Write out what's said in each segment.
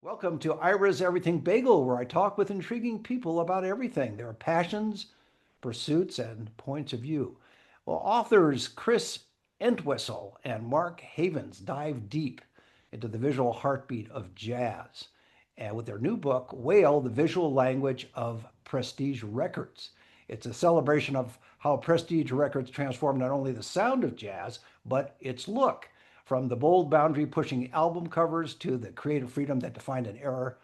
Welcome to Ira's Everything Bagel, where I talk with intriguing people about everything, their passions, pursuits, and points of view. Well, authors Chris Entwisle and Mark Havens dive deep into the visual heartbeat of jazz, and with their new book, WAIL, the Visual Language of Prestige Records. It's a celebration of how Prestige Records transformed not only the sound of jazz, but its look. From the bold boundary pushing album covers to the creative freedom that defined an era,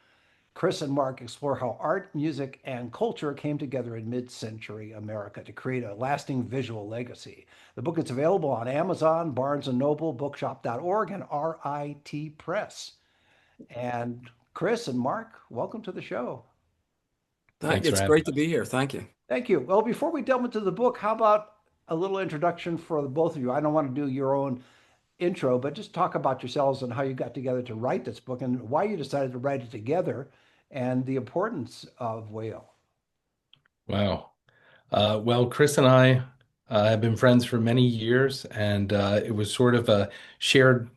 Chris and Mark explore how art, music, and culture came together in mid century America to create a lasting visual legacy. The book is available on Amazon, Barnes and Noble, bookshop.org, and RIT Press. And Chris and Mark, welcome to the show. Thanks for It's having great to us. be here. Thank you. Thank you. Well, before we delve into the book, how about a little introduction for the both of you? I don't want to do your own intro, but just talk about yourselves and how you got together to write this book and why you decided to write it together and the importance of whale. Wow. Well, Chris and I have been friends for many years, and it was sort of a shared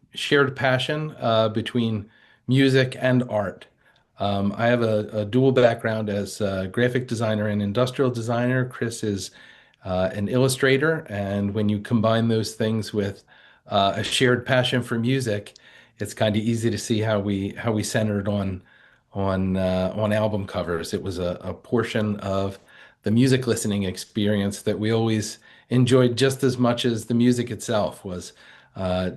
passion between music and art. I have a dual background as a graphic designer and industrial designer. Chris is an illustrator, and when you combine those things with a shared passion for music, it's kind of easy to see how we centered on album covers. It was a portion of the music listening experience that we always enjoyed just as much as the music itself was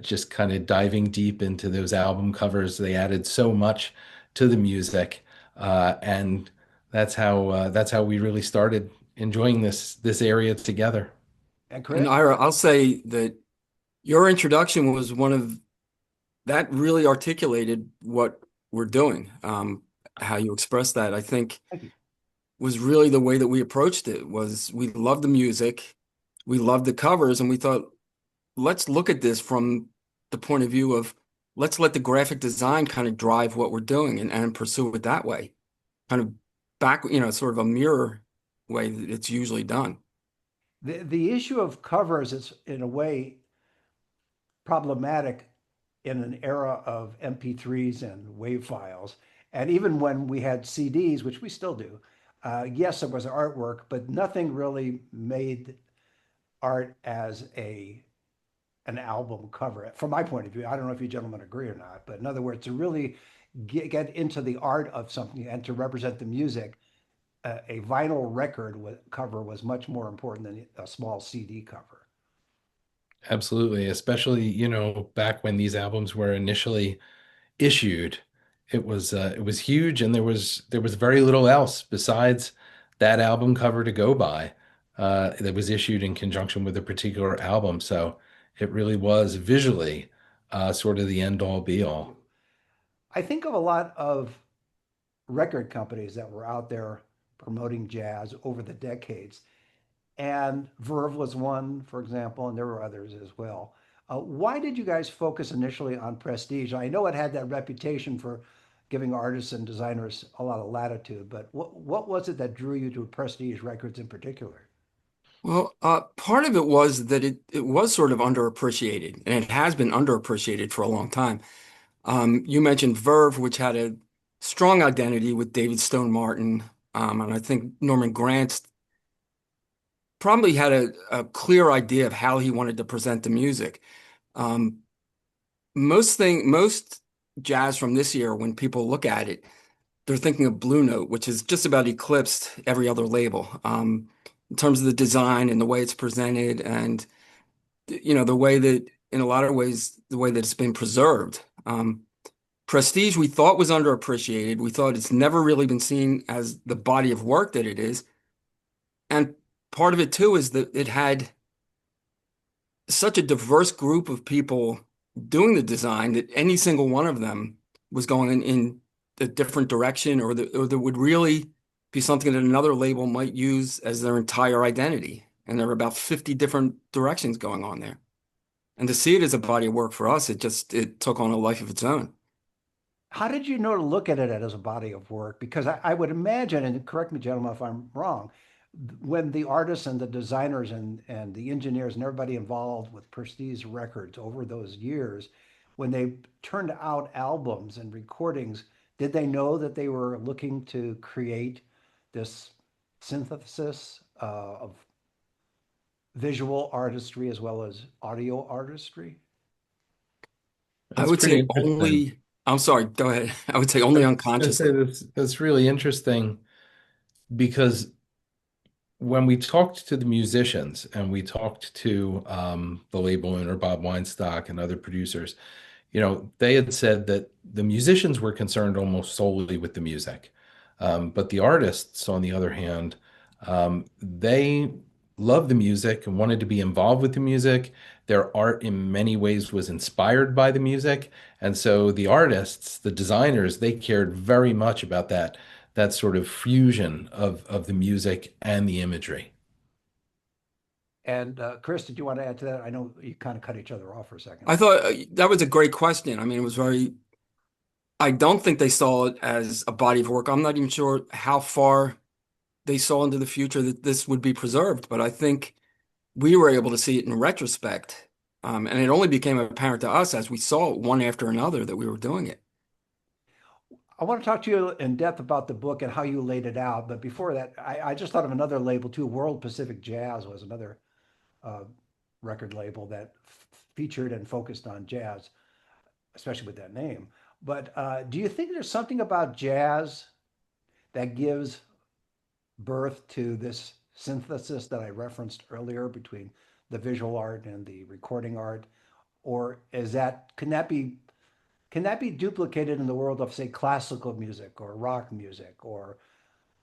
just kind of diving deep into those album covers. They added so much to the music, and that's how we really started enjoying this area together. And And Chris? Ira, I'll say that your introduction was one of that really articulated what we're doing. How you expressed that, I think, Thank you. was really the way that we approached it. Was we loved the music, we loved the covers, and we thought, let's look at this from the point of view of let's let the graphic design kind of drive what we're doing and pursue it that way. Kind of back, sort of a mirror way that it's usually done. The issue of covers is in a way problematic in an era of MP3s and WAV files. And even when we had CDs, which we still do, yes, there was artwork, but nothing really made art as an album cover. From my point of view, I don't know if you gentlemen agree or not, but in other words, to really get into the art of something and to represent the music, a vinyl record cover was much more important than a small CD cover. Absolutely, especially, back when these albums were initially issued, it was huge, and there was very little else besides that album cover to go by that was issued in conjunction with a particular album. So it really was visually sort of the end all be all. I think of a lot of record companies that were out there promoting jazz over the decades. And Verve was one, for example, and there were others as well. Why did you guys focus initially on prestige? I know it had that reputation for giving artists and designers a lot of latitude, but what was it that drew you to prestige records in particular? Well, part of it was that it was sort of underappreciated, and it has been underappreciated for a long time. You mentioned Verve, which had a strong identity with David Stone Martin, and I think Norman Granz probably had a clear idea of how he wanted to present the music. Um, most jazz from this year, when people look at it, they're thinking of Blue Note, which has just about eclipsed every other label, in terms of the design and the way it's presented, and the way that, in a lot of ways, the way that it's been preserved. Prestige, we thought was underappreciated. We thought it's never really been seen as the body of work that it is, and part of it too is that it had such a diverse group of people doing the design that any single one of them was going in a different direction, or that would really be something that another label might use as their entire identity. And there were about 50 different directions going on there. And to see it as a body of work for us, it took on a life of its own. How did you know to look at it as a body of work? Because I would imagine, and correct me, gentlemen, if I'm wrong, when the artists and the designers and the engineers and everybody involved with Prestige Records over those years, when they turned out albums and recordings, Did they know that they were looking to create this synthesis of visual artistry as well as audio artistry? I That's would pretty say interesting. only, I'm sorry, go ahead. I would say I only was gonna say unconsciously. that's really interesting because when we talked to the musicians and we talked to the label owner Bob Weinstock and other producers, they had said that the musicians were concerned almost solely with the music. But the artists, on the other hand, they loved the music and wanted to be involved with the music. Their art, in many ways, was inspired by the music. And so the artists, the designers, they cared very much about that sort of fusion of the music and the imagery. And Chris, did you want to add to that? I know you kind of cut each other off for a second. I thought that was a great question. I mean, it was very, I don't think they saw it as a body of work. I'm not even sure how far they saw into the future that this would be preserved, but I think we were able to see it in retrospect. And it only became apparent to us as we saw it one after another that we were doing it. I want to talk to you in depth about the book and how you laid it out. But before that, I just thought of another label too. World Pacific Jazz was another uh, record label that featured and focused on jazz, especially with that name. But do you think there's something about jazz that gives birth to this synthesis that I referenced earlier between the visual art and the recording art? Or is that can that be duplicated in the world of say classical music or rock music or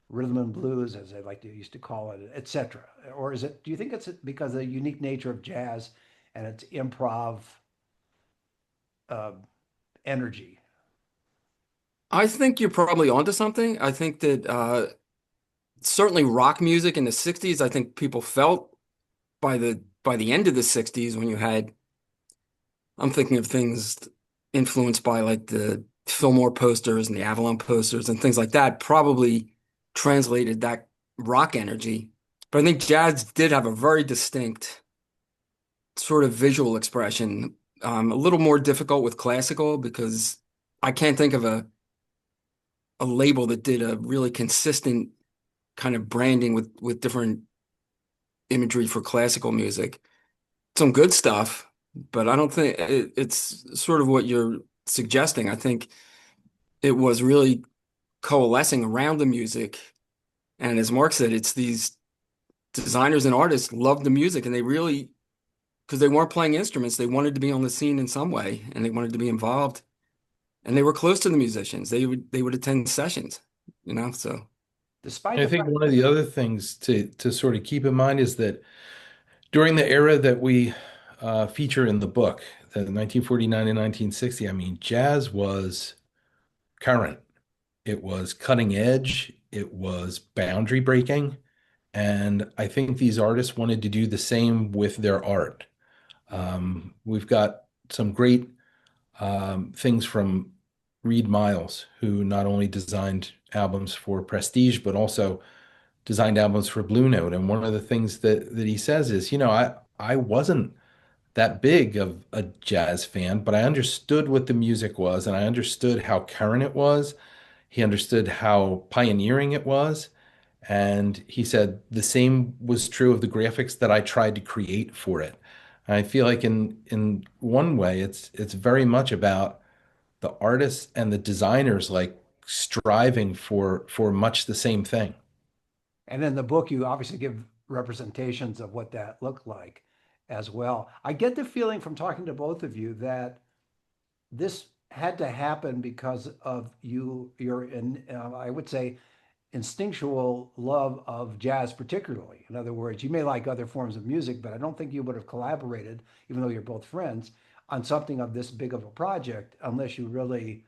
rhythm and blues, as they like to used to call it, etc.? Or is it? Do you think it's because of the unique nature of jazz and its improv uh, energy? I think you're probably onto something. I think that certainly rock music in the 60s, I think people felt by the end of the 60s when you had, I'm thinking of things influenced by like the Fillmore posters and the Avalon posters and things like that, probably translated that rock energy. But I think jazz did have a very distinct sort of visual expression, a little more difficult with classical because I can't think of a label that did a really consistent kind of branding with different imagery for classical music. Some good stuff, but I don't think it's sort of what you're suggesting. I think it was really coalescing around the music. And as Mark said, it's these designers and artists loved the music and they really, because they weren't playing instruments, they wanted to be on the scene in some way and they wanted to be involved. And they were close to the musicians. They would attend sessions, so. Despite I the think fact one of the other things to sort of keep in mind is that during the era that we feature in the book, the 1949 and 1960, I mean, jazz was current. It was cutting edge. It was boundary breaking. And I think these artists wanted to do the same with their art. We've got some great things from Reed Miles, who not only designed albums for Prestige, but also designed albums for Blue Note. And one of the things that he says is, I wasn't that big of a jazz fan, but I understood what the music was and I understood how current it was. He understood how pioneering it was. And he said the same was true of the graphics that I tried to create for it. I feel like in one way it's very much about the artists and the designers like striving for much the same thing. and in the book, you obviously give representations of what that looked like as well. I get the feeling from talking to both of you that this had to happen because of your, I would say, instinctual love of jazz, particularly. In other words, you may like other forms of music, but I don't think you would have collaborated, even though you're both friends, on something of this big of a project unless you really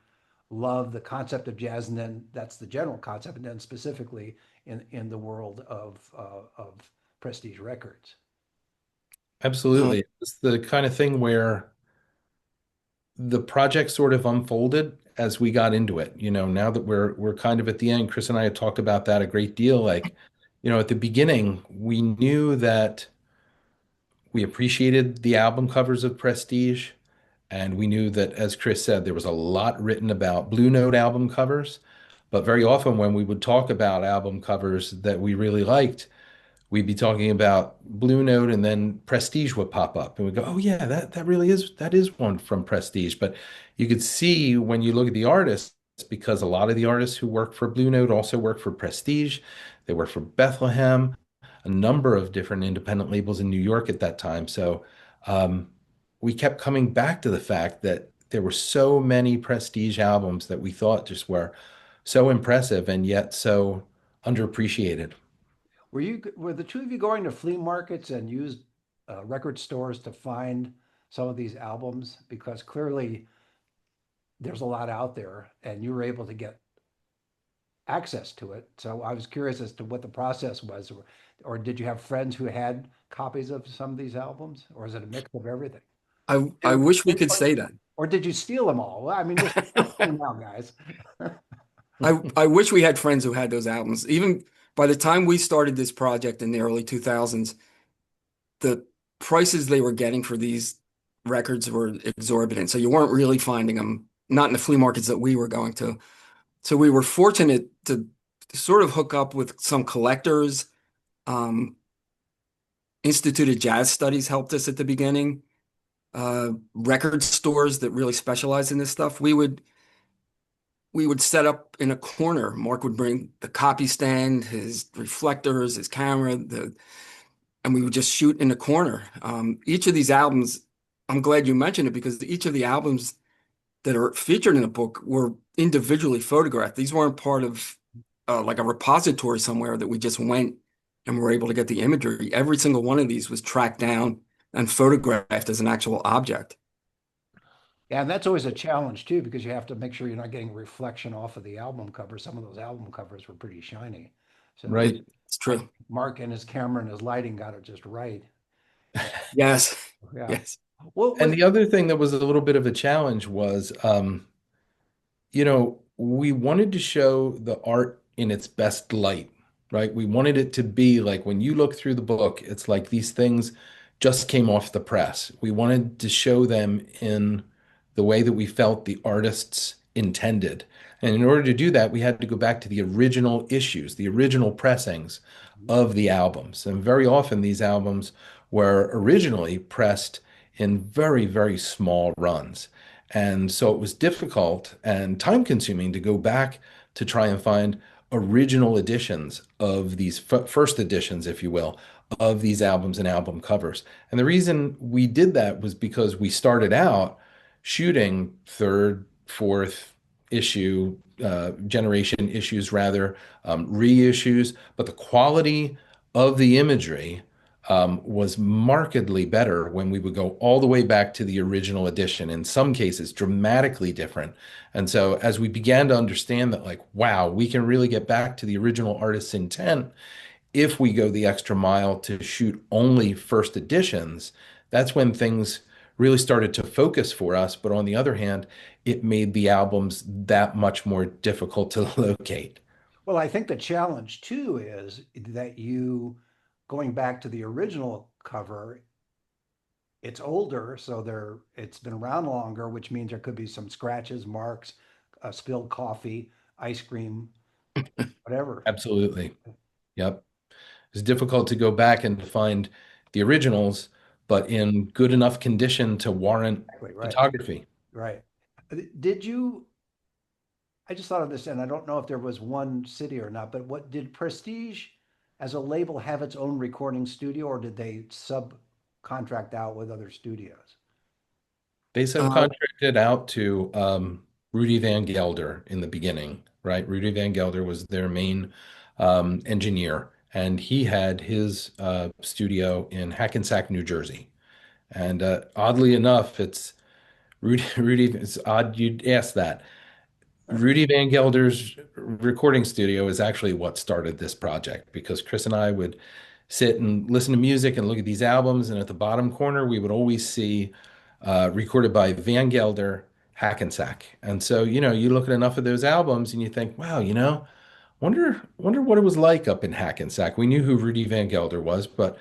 love the concept of jazz, and then that's the general concept, and then specifically in the world of Prestige Records. Uh, Absolutely. It's the kind of thing where the project sort of unfolded as we got into it. Now that we're kind of at the end, Chris and I had talked about that a great deal. Like, at the beginning, we knew that we appreciated the album covers of Prestige, And we knew that, as Chris said, there was a lot written about Blue Note album covers. But very often, when we would talk about album covers that we really liked, we'd be talking about Blue Note, and then Prestige would pop up, and we'd go, "Oh yeah, that really is one from Prestige." But you could see when you look at the artists, because a lot of the artists who work for Blue Note also work for Prestige. They work for Bethlehem, a number of different independent labels in New York at that time. So um, we kept coming back to the fact that there were so many Prestige albums that we thought just were so impressive and yet so underappreciated. Were the two of you going to flea markets and used record stores to find some of these albums? Because clearly there's a lot out there and you were able to get access to it. So I was curious as to what the process was, or did you have friends who had copies of some of these albums, or is it a mix of everything? I Or, wish we could say that. or did you steal them all? Well, I mean, this is now, guys. I wish we had friends who had those albums. Even by the time we started this project in the early 2000s, the prices they were getting for these records were exorbitant. So you weren't really finding them, not in the flea markets that we were going to. So we were fortunate to sort of hook up with some collectors. Um, Institute of Jazz Studies helped us at the beginning. Record stores that really specialize in this stuff. We would set up in a corner. Mark would bring the copy stand, his reflectors, his camera, and we would just shoot in the corner. Each of these albums, I'm glad you mentioned it because each of the albums that are featured in the book were individually photographed. These weren't part of like a repository somewhere that we just went and were able to get the imagery. Every single one of these was tracked down and photographed as an actual object. Yeah, and that's always a challenge too, because you have to make sure you're not getting reflection off of the album cover. Some of those album covers were pretty shiny. So It- Right. It's Mark, true. Mark and his camera and his lighting got it just right. Yeah. Yes. Yeah. Yes. What And was the other thing that was a little bit of a challenge was, we wanted to show the art in its best light, right? We wanted it to be like when you look through the book, it's like these things just came off the press. We wanted to show them in the way that we felt the artists intended. And in order to do that, we had to go back to the original issues, the original pressings of the albums. And very often these albums were originally pressed in very, very small runs. And so it was difficult and time consuming to go back to try and find original editions of these first editions, if you will, of these albums and album covers. And the reason we did that was because we started out shooting third, fourth issue, generation issues rather, reissues, but the quality of the imagery was markedly better when we would go all the way back to the original edition, in some cases, dramatically different. And so, as we began to understand that, like, wow, we can really get back to the original artist's intent if we go the extra mile to shoot only first editions, that's when things really started to focus for us. But on the other hand, it made the albums that much more difficult to locate. Well, I think the challenge too is that going back to the original cover, it's older, so it's been around longer, which means there could be some scratches, marks, spilled coffee, ice cream, whatever. Absolutely. Yep. It's difficult to go back and find the originals, but in good enough condition to warrant Exactly, right, photography. right. Did you, I just thought of this, and I don't know if there was one city or not, but what did Prestige as a label have its own recording studio, or did they subcontract out with other studios? They Uh, subcontracted out to Rudy Van Gelder in the beginning, right? Rudy Van Gelder was their main engineer, and he had his studio in Hackensack, New Jersey. And oddly enough, it's Rudy. It's odd you'd ask that. Rudy Van Gelder's recording studio is actually what started this project because Chris and I would sit and listen to music and look at these albums, and at the bottom corner, we would always see recorded by Van Gelder, Hackensack. And so, you look at enough of those albums and you think, wow, wonder what it was like up in Hackensack. We knew who Rudy Van Gelder was, but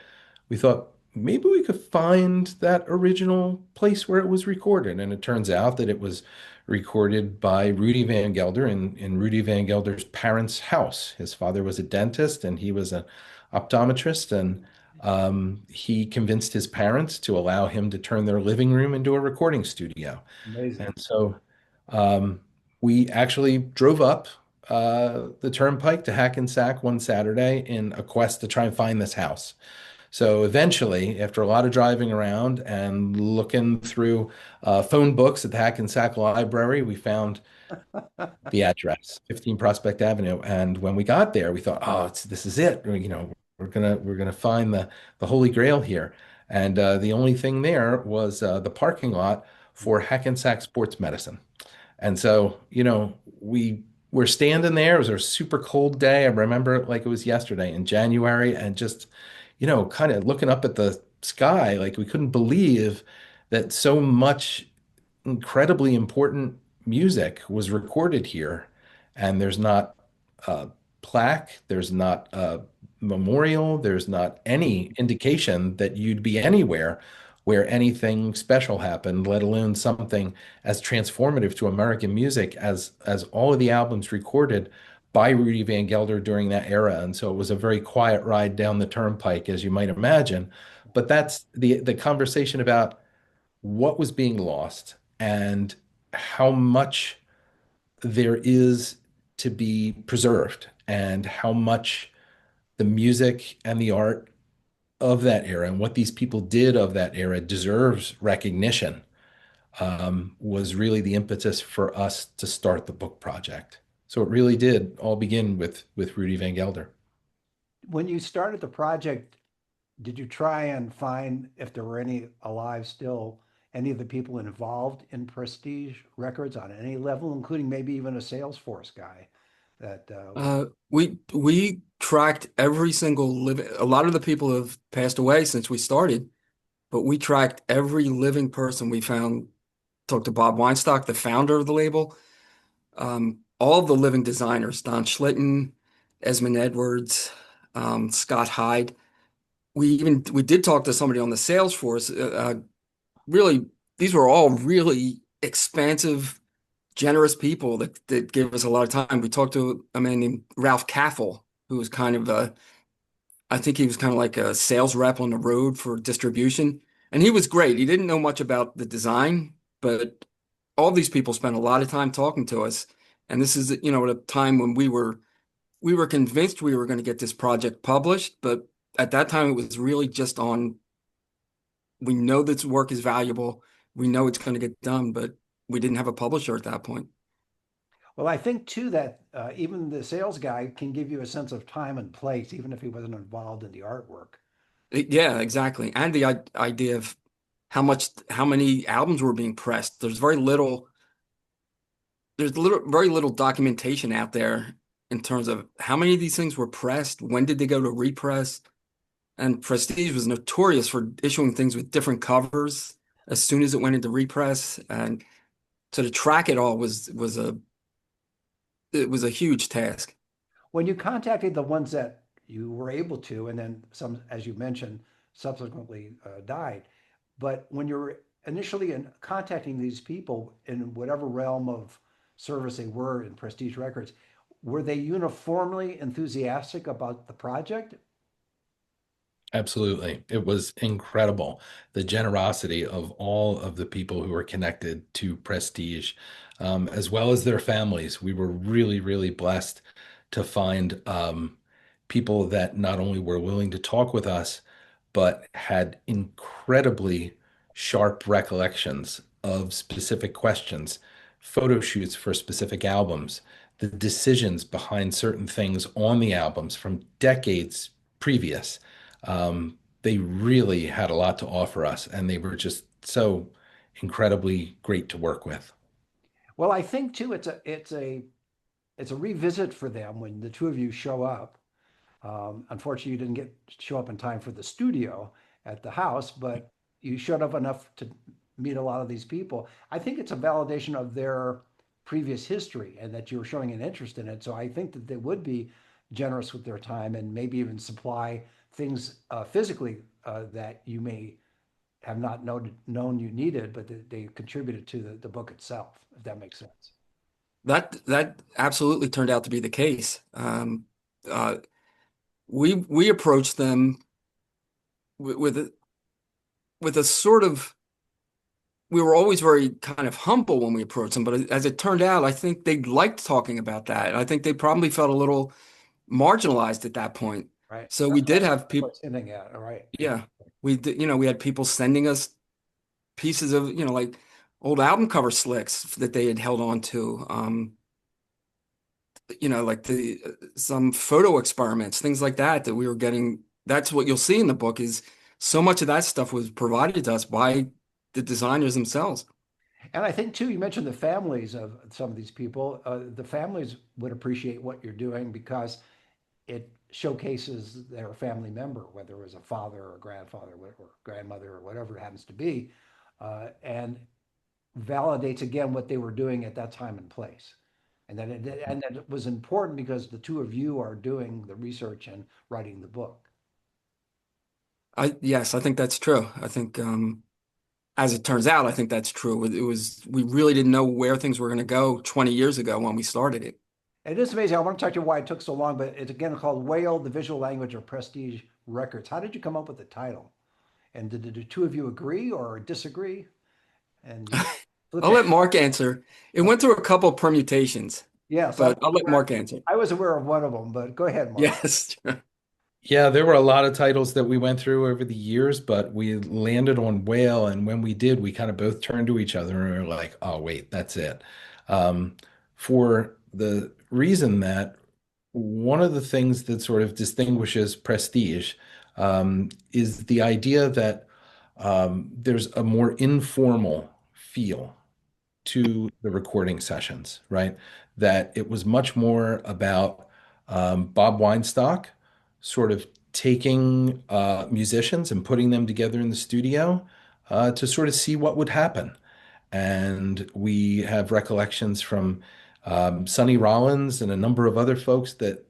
we thought, maybe we could find that original place where it was recorded. And it turns out that it was recorded by Rudy Van Gelder in Rudy Van Gelder's parents' house. His father was a dentist and he was an optometrist. And he convinced his parents to allow him to turn their living room into a recording studio. Amazing. And so um, we actually drove up the turnpike to Hackensack one Saturday in a quest to try and find this house. So eventually, after a lot of driving around and looking through phone books at the Hackensack Library, we found the address, 15 Prospect Avenue. And when we got there, we thought, oh, this is it. We're gonna find the Holy Grail here. And the only thing there was the parking lot for Hackensack Sports Medicine. And so, we were standing there. It was a super cold day. I remember it like it was yesterday in January, and just, kind of looking up at the sky, like we couldn't believe that so much incredibly important music was recorded here. And there's not a plaque, there's not a memorial, there's not any indication that you'd be anywhere where anything special happened, let alone something as transformative to American music as all of the albums recorded by Rudy Van Gelder during that era. And so it was a very quiet ride down the turnpike, as you might imagine. But that's the conversation about what was being lost and how much there is to be preserved and how much the music and the art of that era and what these people did of that era deserves recognition, was really the impetus for us to start the book project. So it really did all begin with Rudy Van Gelder. When you started the project, did you try and find if there were any alive still, any of the people involved in Prestige Records on any level, including maybe even a Salesforce guy that We tracked every single living. A lot of the people have passed away since we started, but we tracked every living person we found. Talked to Bob Weinstock, the founder of the label, all of the living designers, Don Schlitten, Esmond Edwards, Scott Hyde. We did talk to somebody on the sales force. Really, these were all really expansive, generous people that gave us a lot of time. We talked to a man named Ralph Caffel, who was kind of I think he was kind of like a sales rep on the road for distribution. And he was great. He didn't know much about the design, but all these people spent a lot of time talking to us. And this is, at a time when we were convinced we were going to get this project published, but at that time it was really just on, we know this work is valuable, we know it's going to get done, but we didn't have a publisher at that point. well, I think too that even the sales guy can give you a sense of time and place, even if he wasn't involved in the artwork. Yeah, exactly. And the idea of how many albums were being pressed. Very little documentation out there in terms of how many of these things were pressed, when did they go to repress? And Prestige was notorious for issuing things with different covers as soon as it went into repress. And so to track it all was a huge task. When you contacted the ones that you were able to, and then some, as you mentioned, subsequently died, but when you're initially contacting these people in whatever realm of service they were in Prestige Records, were they uniformly enthusiastic about the project? Absolutely. It was incredible. The generosity of all of the people who were connected to Prestige, as well as their families. We were really, really blessed to find people that not only were willing to talk with us, but had incredibly sharp recollections of specific questions, photo shoots for specific albums, the decisions behind certain things on the albums from decades previous. They really had a lot to offer us, and they were just so incredibly great to work with. Well, I think too it's a revisit for them when the two of you show up. Unfortunately, you didn't get show up in time for the studio at the house, but you showed up enough to meet a lot of these people. I think it's a validation of their previous history and that you're showing an interest in it. So I think that they would be generous with their time and maybe even supply things physically that you may have not known you needed, but they contributed to the book itself, if that makes sense. That absolutely turned out to be the case. Uh, we approached them with with a sort of, we were always very kind of humble when we approached them, but as it turned out, I think they liked talking about that. I think they probably felt a little marginalized at that point. Right. So we did have That's what people, it's hinting at. All right. yeah, we did, we had people sending us pieces of, like old album cover slicks that they had held on to. Like some photo experiments, things like that we were getting. That's what you'll see in the book is so much of that stuff was provided to us by the designers themselves. And I think too, you mentioned the families of some of these people. The families would appreciate what you're doing because it showcases their family member, whether it was a father or a grandfather or grandmother or whatever it happens to be, and validates again what they were doing at that time and place. And that it was important because the two of you are doing the research and writing the book. Yes, I think that's true. I think as it turns out, I think that's true. We really didn't know where things were going to go 20 years ago when we started it. It is amazing. I want to talk to you why it took so long, but it's again called WAIL, the Visual Language of Prestige Records. How did you come up with the title? And did the two of you agree or disagree? And you flip I'll it. let Mark answer. It went through a couple of permutations, Yes, but I'll let Mark answer. I was aware of one of them, but go ahead, Mark. Yes. Yeah, there were a lot of titles that we went through over the years, but we landed on Whale, and when we did, we kind of both turned to each other and we were like, "Oh, wait, that's it." Um, for the reason that one of the things that sort of distinguishes Prestige is the idea that there's a more informal feel to the recording sessions, right? That it was much more about Bob Weinstock sort of taking musicians and putting them together in the studio to sort of see what would happen. And we have recollections from Sonny Rollins and a number of other folks that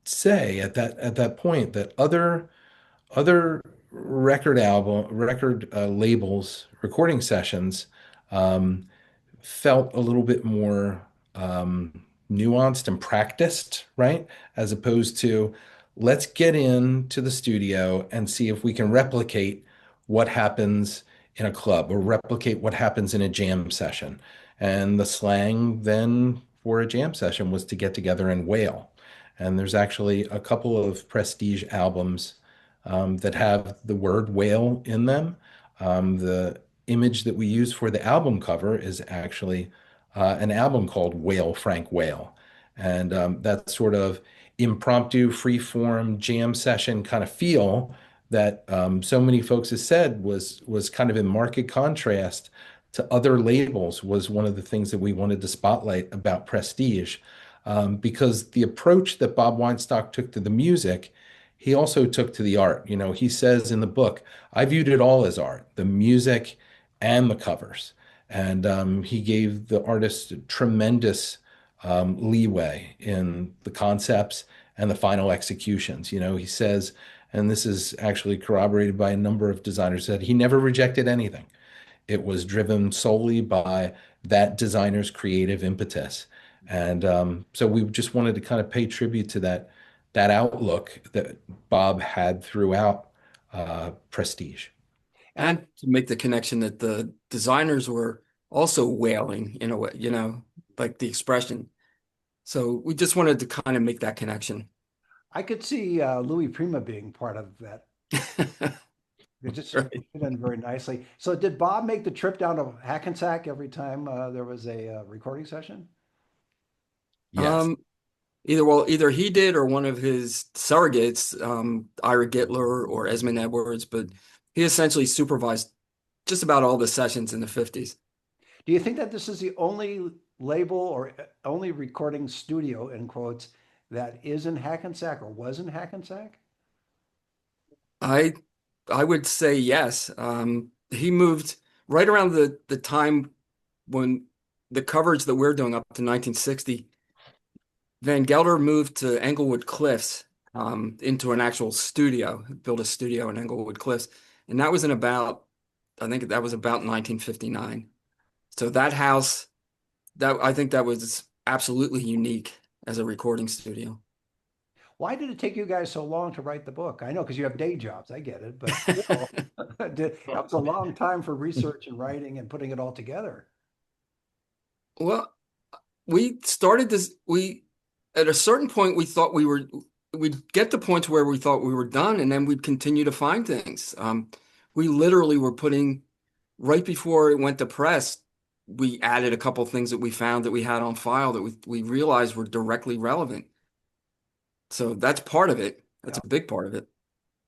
say at that point that other record labels recording sessions um, felt a little bit more nuanced and practiced, right? As opposed to let's get into the studio and see if we can replicate what happens in a club or replicate what happens in a jam session. And the slang then for a jam session was to get together and wail. And there's actually a couple of Prestige albums that have the word whale in them. The image that we use for the album cover is actually an album called Whale Frank Whale. And that sort of impromptu, free-form jam session kind of feel that so many folks have said was kind of in marked contrast to other labels was one of the things that we wanted to spotlight about Prestige. Because the approach that Bob Weinstock took to the music, he also took to the art. He says in the book, I viewed it all as art, the music and the covers. And he gave the artist tremendous leeway in the concepts and the final executions. He says, and this is actually corroborated by a number of designers, that he never rejected anything. It was driven solely by that designer's creative impetus. And so we just wanted to kind of pay tribute to that outlook that Bob had throughout Prestige. And to make the connection that the designers were also wailing in a way, like the expression. So we just wanted to kind of make that connection. I could see Louis Prima being part of that. It just Right. fit in very nicely. So did Bob make the trip down to Hackensack every time there was a recording session? Yes. Um, either he did or one of his surrogates, Ira Gitler or Esmond Edwards, but he essentially supervised just about all the sessions in the 50s. Do you think that this is the only label or only recording studio, in quotes, that is in Hackensack or was in Hackensack? I I would say yes. He moved right around the time when the coverage that we're doing up to 1960. Van Gelder moved to Englewood Cliffs into an actual studio, built a studio in Englewood Cliffs. And that was in about, I think that was about 1959. So that house, I think that was absolutely unique as a recording studio. Why did it take you guys so long to write the book? I know because you have day jobs, I get it, but still, that was a long time for research and writing and putting it all together. Well, we started this, at a certain point, we thought we'd get to points where we thought we were done, and then we'd continue to find things. We literally were putting, right before it went to press, we added a couple of things that we found that we had on file that we realized were directly relevant. So that's part of it. That's Yeah, a big part of it.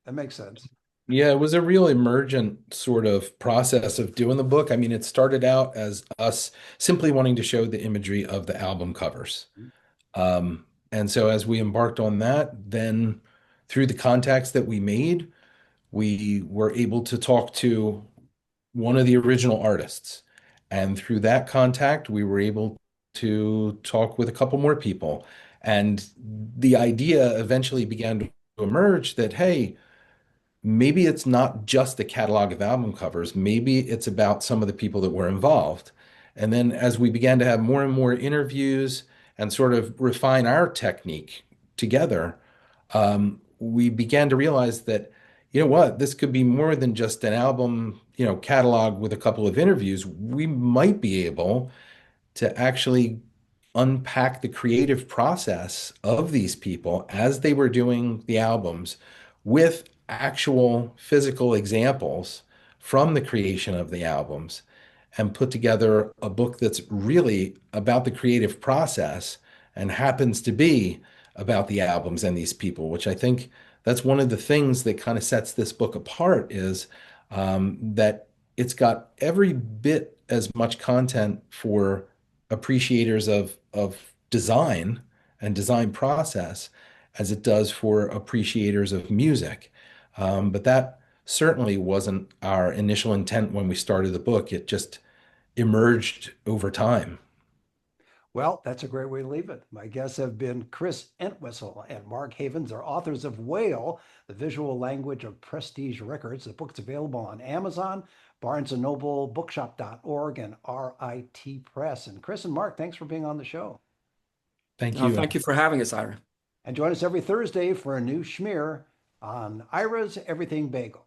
that makes sense. Yeah, it was a real emergent sort of process of doing the book. I mean, it started out as us simply wanting to show the imagery of the album covers. And so as we embarked on that, then through the contacts that we made, we were able to talk to one of the original artists. And through that contact, we were able to talk with a couple more people. And the idea eventually began to emerge that, hey, maybe it's not just a catalog of album covers. Maybe it's about some of the people that were involved. And then as we began to have more and more interviews and sort of refine our technique together, we began to realize that, you know what, this could be more than just an album, catalog with a couple of interviews. We might be able to actually unpack the creative process of these people as they were doing the albums with actual physical examples from the creation of the albums and put together a book that's really about the creative process and happens to be about the albums and these people, which I think that's one of the things that kind of sets this book apart is that it's got every bit as much content for appreciators of design and design process as it does for appreciators of music. But that certainly wasn't our initial intent when we started the book. It just emerged over time. Well, that's a great way to leave it. My guests have been Chris Entwistle and Mark Havens, are authors of WAIL, The Visual Language of Prestige Records. The book's available on Amazon, Barnes& Noble, bookshop.org, and RIT Press. And Chris and Mark, thanks for being on the show. Thank you. Thank you for having us, Ira. And join us every Thursday for a new schmear on Ira's Everything Bagel.